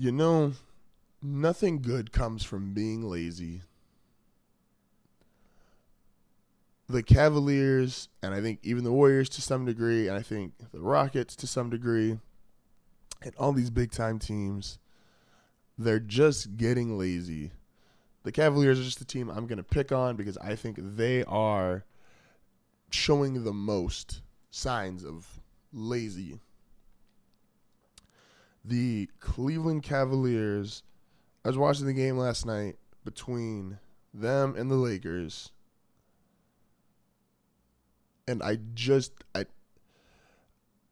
You know, nothing good comes from being lazy. The Cavaliers, and I think even the Warriors to some degree, and I think the Rockets to some degree, and all these big time teams, they're just getting lazy. The Cavaliers are just the team I'm going to pick on because I think they are showing the most signs of lazy. The Cleveland Cavaliers, I was watching the game last night between them and the Lakers, and I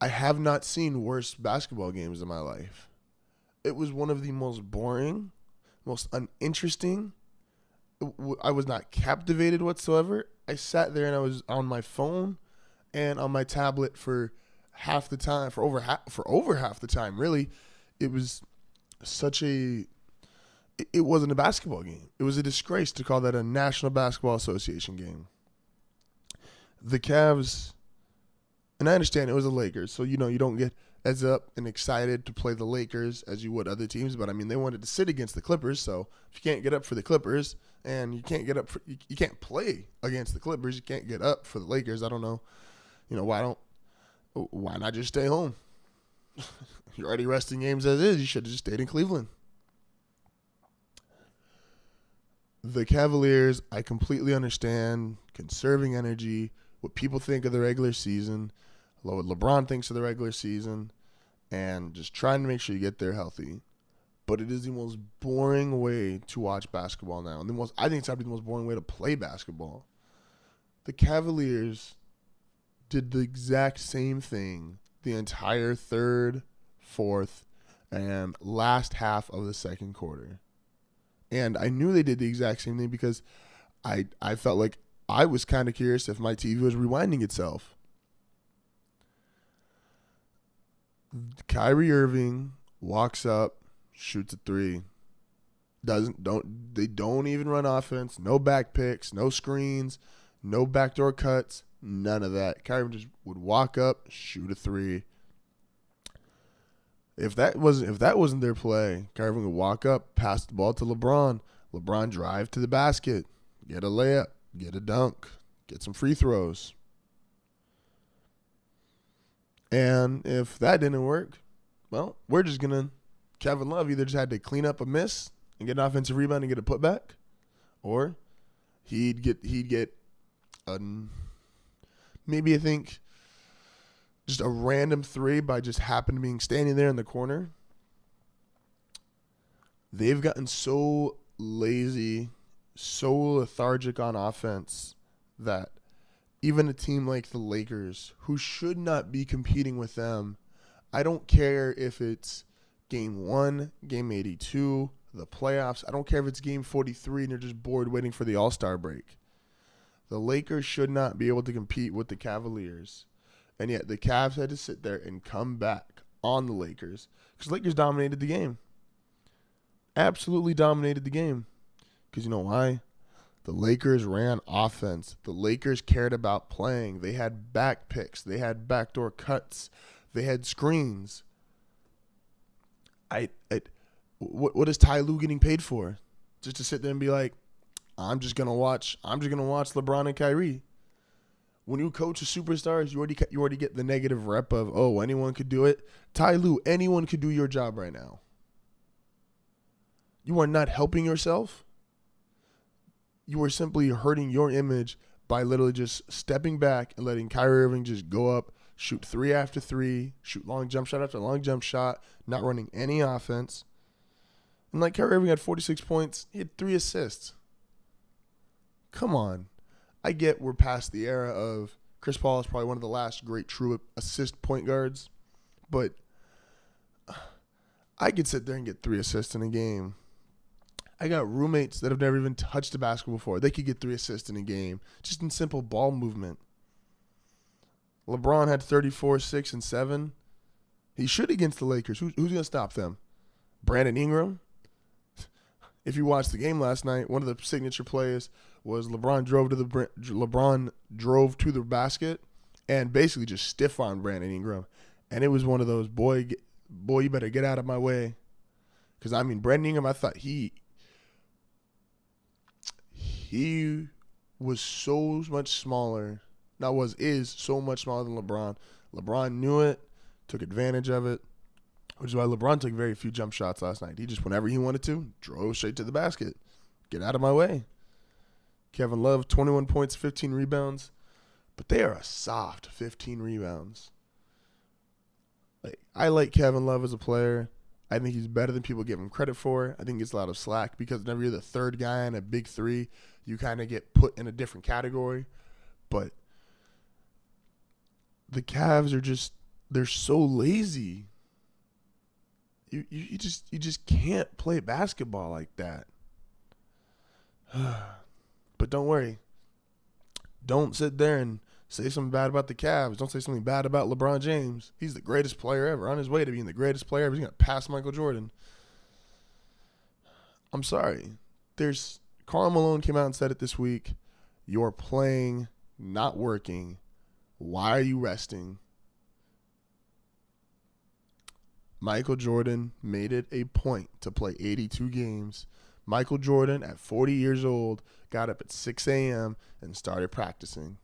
have not seen worse basketball games in my life. It was one of the most boring, most uninteresting. I was not captivated whatsoever. I sat there and I was on my phone and on my tablet for half the time, for over half the time. Really, it was such a. It wasn't a basketball game. It was a disgrace to call that a National Basketball Association game. The Cavs, and I understand it was the Lakers, so you don't get as up and excited to play the Lakers as you would other teams. But I mean, they wanted to sit against the Clippers, so if you can't get up for the Clippers and you can't get up for, you can't play against the Clippers, you can't get up for the Lakers. I don't know, why not just stay home? You're already resting games as is. You should have just stayed in Cleveland. The Cavaliers, I completely understand conserving energy, what people think of the regular season, what LeBron thinks of the regular season, and just trying to make sure you get there healthy. But it is the most boring way to watch basketball now. And I think it's probably the most boring way to play basketball. The Cavaliers did the exact same thing the entire third, fourth, and last half of the second quarter. And I knew they did the exact same thing because I felt like I was kind of curious if my TV was rewinding itself. Kyrie Irving walks up, shoots a three. They don't even run offense. No back picks, no screens, no backdoor cuts, none of that. Kyrie just would walk up, shoot a three. If that wasn't their play, Kyrie would walk up, pass the ball to LeBron. LeBron drive to the basket, get a layup, get a dunk, get some free throws. And if that didn't work, well, we're just gonna. Kevin Love either just had to clean up a miss and get an offensive rebound and get a putback, or he'd get maybe I think just a random three by just happened to being standing there in the corner. They've gotten so lazy, so lethargic on offense that even a team like the Lakers, who should not be competing with them, I don't care if it's game 1, game 82, the playoffs. I don't care if it's game 43 and you're just bored waiting for the All-Star break. The Lakers should not be able to compete with the Cavaliers. And yet the Cavs had to sit there and come back on the Lakers because the Lakers dominated the game. Absolutely dominated the game. Because you know why? The Lakers ran offense. The Lakers cared about playing. They had back picks. They had backdoor cuts. They had screens. What is Ty Lue getting paid for? Just to sit there and be like, I'm just gonna watch LeBron and Kyrie. When you coach the superstars, you already get the negative rep of, oh, anyone could do it. Ty Lue, anyone could do your job right now. You are not helping yourself. You are simply hurting your image by literally just stepping back and letting Kyrie Irving just go up, shoot 3 after 3, shoot long jump shot after long jump shot, not running any offense. And like Kyrie Irving had 46 points, he had 3 assists. Come on. I get we're past the era of Chris Paul is probably one of the last great true assist point guards, but I could sit there and get 3 assists in a game. I got roommates that have never even touched a basketball before. They could get 3 assists in a game, just in simple ball movement. LeBron had 34, 6, and 7. He should against the Lakers. Who's going to stop them? Brandon Ingram? If you watched the game last night, one of the signature plays was LeBron drove to the basket and basically just stiff-armed Brandon Ingram. And it was one of those, boy, you better get out of my way. Because, I mean, Brandon Ingram, I thought he was so much smaller. Is so much smaller than LeBron. LeBron knew it, took advantage of it, which is why LeBron took very few jump shots last night. He just, whenever he wanted to, drove straight to the basket. Get out of my way. Kevin Love, 21 points, 15 rebounds. But they are a soft 15 rebounds. I like Kevin Love as a player. I think he's better than people give him credit for. I think he gets a lot of slack because whenever you're the third guy in a big three, you kind of get put in a different category. But the Cavs are they're so lazy. You just can't play basketball like that. But don't worry. Don't sit there and say something bad about the Cavs. Don't say something bad about LeBron James. He's the greatest player ever. On his way to being the greatest player ever. He's going to pass Michael Jordan. I'm sorry. Karl Malone came out and said it this week. You're playing, not working. Why are you resting? Michael Jordan made it a point to play 82 games. Michael Jordan, at 40 years old, got up at 6 a.m. and started practicing.